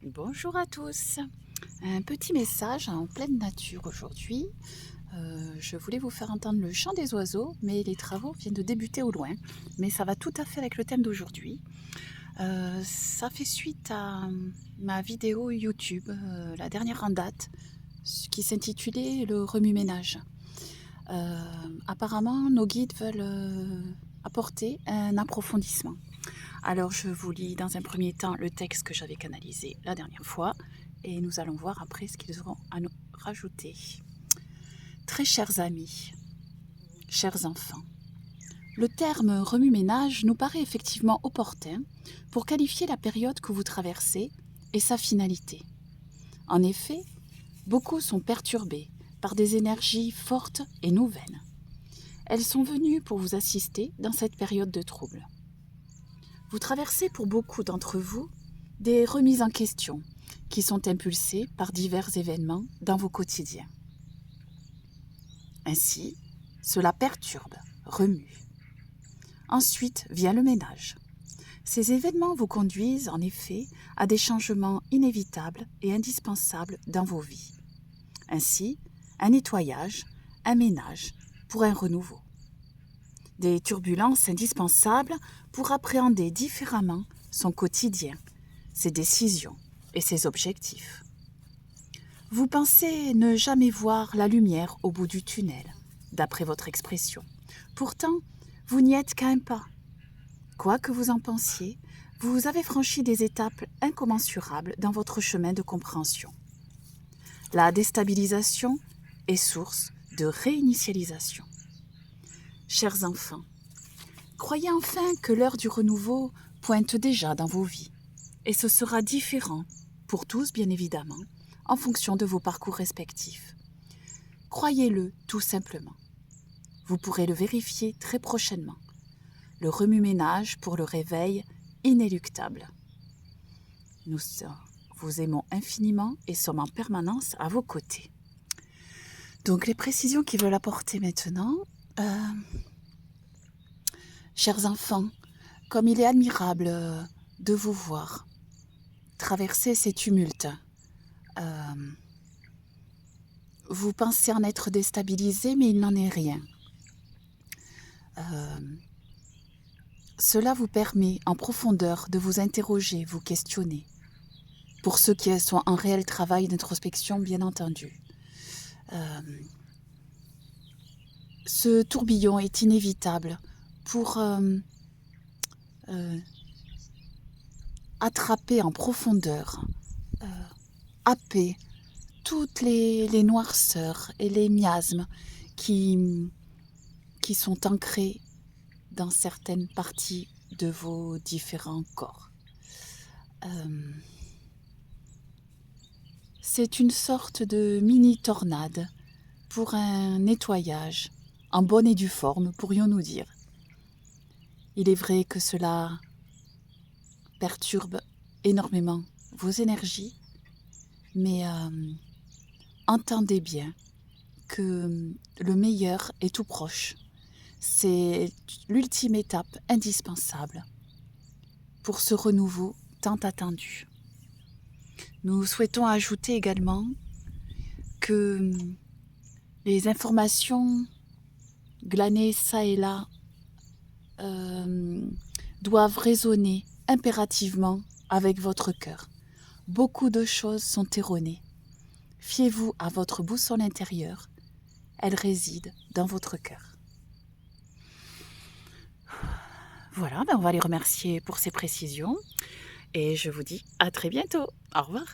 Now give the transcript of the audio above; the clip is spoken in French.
Bonjour à tous. Un petit message en pleine nature aujourd'hui. Je voulais vous faire entendre le chant des oiseaux, mais les travaux viennent de débuter au loin. Mais ça va tout à fait avec le thème d'aujourd'hui. Ça fait suite à ma vidéo YouTube, la dernière en date, qui s'intitulait Le remue-ménage. Apparemment, nos guides veulent apporter un approfondissement. Alors, je vous lis dans un premier temps le texte que j'avais canalisé la dernière fois et nous allons voir après ce qu'ils auront à nous rajouter. Très chers amis, chers enfants, le terme remue-ménage nous paraît effectivement opportun pour qualifier la période que vous traversez et sa finalité. En effet, beaucoup sont perturbés par des énergies fortes et nouvelles. Elles sont venues pour vous assister dans cette période de trouble. Vous traversez pour beaucoup d'entre vous des remises en question qui sont impulsées par divers événements dans vos quotidiens. Ainsi, cela perturbe, remue. Ensuite vient le ménage. Ces événements vous conduisent en effet à des changements inévitables et indispensables dans vos vies. Ainsi, un nettoyage, un ménage pour un renouveau. Des turbulences indispensables pour appréhender différemment son quotidien, ses décisions et ses objectifs. Vous pensez ne jamais voir la lumière au bout du tunnel, d'après votre expression. Pourtant, vous n'y êtes qu'à un pas. Quoi que vous en pensiez, vous avez franchi des étapes incommensurables dans votre chemin de compréhension. La déstabilisation est source de réinitialisation. Chers enfants, croyez enfin que l'heure du renouveau pointe déjà dans vos vies. Et ce sera différent, pour tous bien évidemment, en fonction de vos parcours respectifs. Croyez-le tout simplement. Vous pourrez le vérifier très prochainement. Le remue-ménage pour le réveil inéluctable. Nous vous aimons infiniment et sommes en permanence à vos côtés. Donc les précisions qu'ils veulent apporter maintenant. Chers enfants, comme il est admirable de vous voir traverser ces tumultes, vous pensez en être déstabilisés, mais il n'en est rien. Cela vous permet en profondeur de vous interroger, vous questionner, pour ceux qui sont en réel travail d'introspection, bien entendu. Ce tourbillon est inévitable pour attraper en profondeur, happer toutes les noirceurs et les miasmes qui sont ancrés dans certaines parties de vos différents corps. C'est une sorte de mini-tornade pour un nettoyage en bonne et due forme, pourrions-nous dire. Il est vrai que cela perturbe énormément vos énergies, mais entendez bien que le meilleur est tout proche. C'est l'ultime étape indispensable pour ce renouveau tant attendu. Nous souhaitons ajouter également que les informations glanées çà et là doivent résonner impérativement avec votre cœur. Beaucoup de choses sont erronées. Fiez-vous à votre boussole intérieure. Elle réside dans votre cœur. Voilà, on va les remercier pour ces précisions. Et je vous dis à très bientôt. Au revoir.